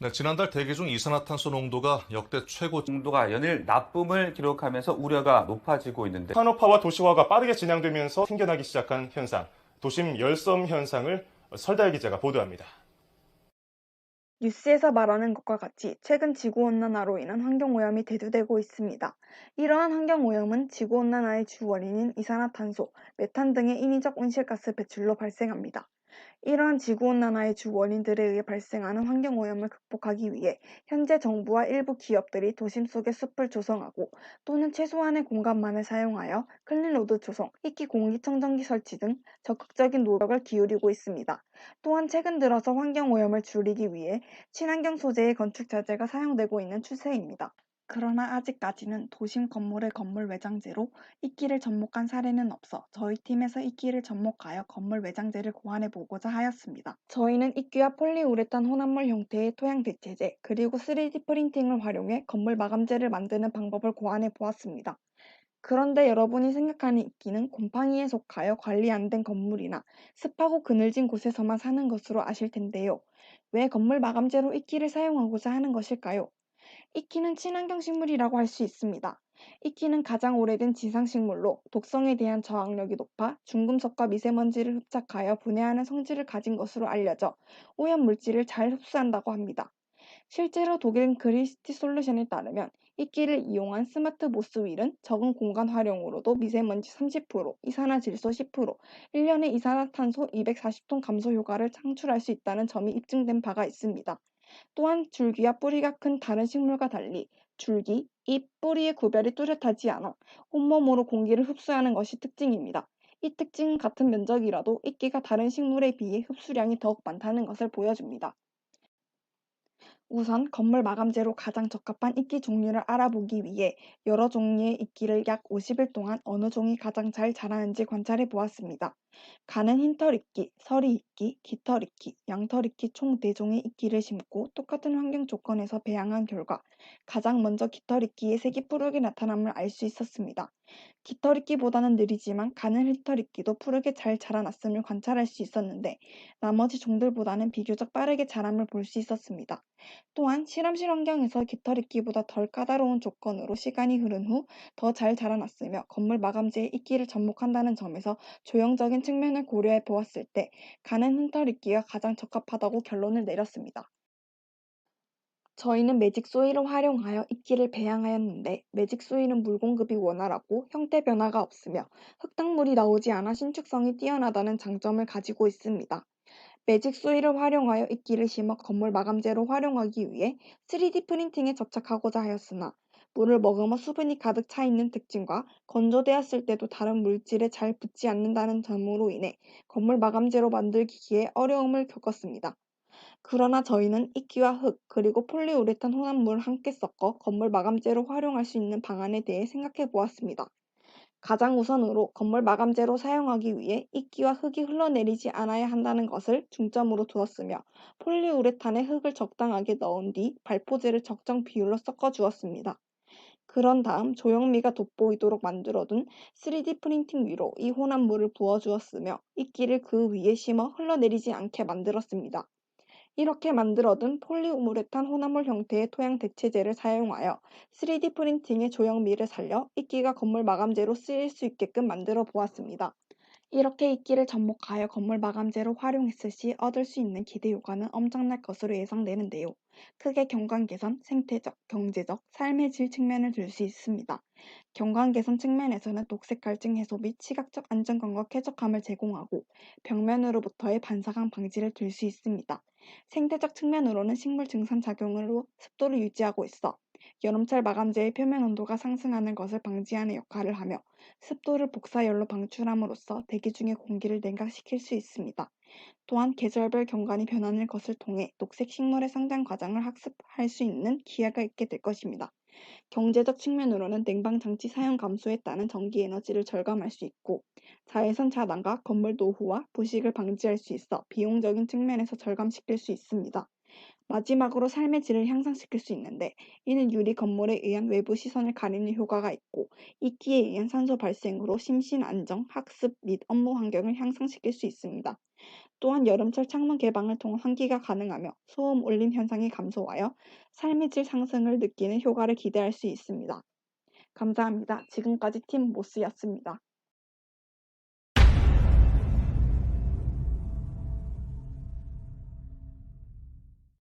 네, 지난달 대기 중 이산화탄소 농도가 역대 최고. 농도가 연일 나쁨을 기록하면서 우려가 높아지고 있는데 산업화와 도시화가 빠르게 진행되면서 생겨나기 시작한 현상, 도심 열섬 현상을 설다혜 기자가 보도합니다. 뉴스에서 말하는 것과 같이 최근 지구온난화로 인한 환경오염이 대두되고 있습니다. 이러한 환경오염은 지구온난화의 주 원인인 이산화탄소, 메탄 등의 인위적 온실가스 배출로 발생합니다. 이러한 지구온난화의 주 원인들에 의해 발생하는 환경오염을 극복하기 위해 현재 정부와 일부 기업들이 도심 속에 숲을 조성하고 또는 최소한의 공간만을 사용하여 클린로드 조성, 희끼 공기청정기 설치 등 적극적인 노력을 기울이고 있습니다. 또한 최근 들어서 환경오염을 줄이기 위해 친환경 소재의 건축 자재가 사용되고 있는 추세입니다. 그러나 아직까지는 도심 건물의 건물 외장재로 이끼를 접목한 사례는 없어 저희 팀에서 이끼를 접목하여 건물 외장재를 고안해 보고자 하였습니다. 저희는 이끼와 폴리우레탄 혼합물 형태의 토양 대체제 그리고 3D 프린팅을 활용해 건물 마감재를 만드는 방법을 고안해 보았습니다. 그런데 여러분이 생각하는 이끼는 곰팡이에 속하여 관리 안 된 건물이나 습하고 그늘진 곳에서만 사는 것으로 아실 텐데요. 왜 건물 마감재로 이끼를 사용하고자 하는 것일까요? 이끼는 친환경 식물이라고 할 수 있습니다. 이끼는 가장 오래된 지상식물로 독성에 대한 저항력이 높아 중금속과 미세먼지를 흡착하여 분해하는 성질을 가진 것으로 알려져 오염 물질을 잘 흡수한다고 합니다. 실제로 독일 그리스티 솔루션에 따르면 이끼를 이용한 스마트 모스 휠은 적은 공간 활용으로도 미세먼지 30%, 이산화질소 10%, 1년에 이산화탄소 240톤 감소 효과를 창출할 수 있다는 점이 입증된 바가 있습니다. 또한 줄기와 뿌리가 큰 다른 식물과 달리 줄기, 잎, 뿌리의 구별이 뚜렷하지 않아 온몸으로 공기를 흡수하는 것이 특징입니다. 이 특징은 같은 면적이라도 이끼가 다른 식물에 비해 흡수량이 더욱 많다는 것을 보여줍니다. 우선 건물 마감재로 가장 적합한 이끼 종류를 알아보기 위해 여러 종류의 이끼를 약 50일 동안 어느 종이 가장 잘 자라는지 관찰해 보았습니다. 가는 흰털이끼, 서리이끼, 깃털이끼, 양털이끼 총 4종의 이끼를 심고 똑같은 환경 조건에서 배양한 결과 가장 먼저 깃털이끼의 색이 푸르게 나타남을 알 수 있었습니다. 깃털이끼보다는 느리지만 가는 흰털이끼도 푸르게 잘 자라났음을 관찰할 수 있었는데 나머지 종들보다는 비교적 빠르게 자람을 볼 수 있었습니다. 또한 실험실 환경에서 깃털이끼보다 덜 까다로운 조건으로 시간이 흐른 후 더 잘 자라났으며 건물 마감재에 이끼를 접목한다는 점에서 조형적인 측면을 고려해 보았을 때 가는 흰털이끼가 가장 적합하다고 결론을 내렸습니다. 저희는 매직 소일을 활용하여 이끼를 배양하였는데 매직 소일은 물 공급이 원활하고 형태 변화가 없으며 흙탕물이 나오지 않아 신축성이 뛰어나다는 장점을 가지고 있습니다. 매직 소일을 활용하여 이끼를 심어 건물 마감재로 활용하기 위해 3D 프린팅에 접착하고자 하였으나 물을 머금어 수분이 가득 차 있는 특징과 건조되었을 때도 다른 물질에 잘 붙지 않는다는 점으로 인해 건물 마감재로 만들기에 어려움을 겪었습니다. 그러나 저희는 이끼와 흙 그리고 폴리우레탄 혼합물을 함께 섞어 건물 마감재로 활용할 수 있는 방안에 대해 생각해 보았습니다. 가장 우선으로 건물 마감재로 사용하기 위해 이끼와 흙이 흘러내리지 않아야 한다는 것을 중점으로 두었으며 폴리우레탄에 흙을 적당하게 넣은 뒤 발포제를 적정 비율로 섞어 주었습니다. 그런 다음 조형미가 돋보이도록 만들어둔 3D 프린팅 위로 이 혼합물을 부어 주었으며 이끼를 그 위에 심어 흘러내리지 않게 만들었습니다. 이렇게 만들어둔 폴리우레탄 혼합물 형태의 토양 대체제를 사용하여 3D 프린팅의 조형미를 살려 이끼가 건물 마감재로 쓰일 수 있게끔 만들어 보았습니다. 이렇게 이끼를 접목하여 건물 마감재로 활용했을 시 얻을 수 있는 기대 효과는 엄청날 것으로 예상되는데요. 크게 경관 개선, 생태적, 경제적, 삶의 질 측면을 들 수 있습니다. 경관 개선 측면에서는 녹색 갈증 해소 및 시각적 안정감과 쾌적함을 제공하고 벽면으로부터의 반사광 방지를 들 수 있습니다. 생태적 측면으로는 식물 증산 작용으로 습도를 유지하고 있어 여름철 마감재의 표면 온도가 상승하는 것을 방지하는 역할을 하며 습도를 복사열로 방출함으로써 대기 중의 공기를 냉각시킬 수 있습니다. 또한 계절별 경관이 변하는 것을 통해 녹색 식물의 성장 과정을 학습할 수 있는 기회가 있게 될 것입니다. 경제적 측면으로는 냉방장치 사용 감소에 따른 전기 에너지를 절감할 수 있고 자외선 차단과 건물 노후와 부식을 방지할 수 있어 비용적인 측면에서 절감시킬 수 있습니다. 마지막으로 삶의 질을 향상시킬 수 있는데 이는 유리 건물에 의한 외부 시선을 가리는 효과가 있고 이끼에 의한 산소 발생으로 심신 안정, 학습 및 업무 환경을 향상시킬 수 있습니다. 또한 여름철 창문 개방을 통한 환기가 가능하며 소음 올림 현상이 감소하여 삶의 질 상승을 느끼는 효과를 기대할 수 있습니다. 감사합니다. 지금까지 팀 모스였습니다.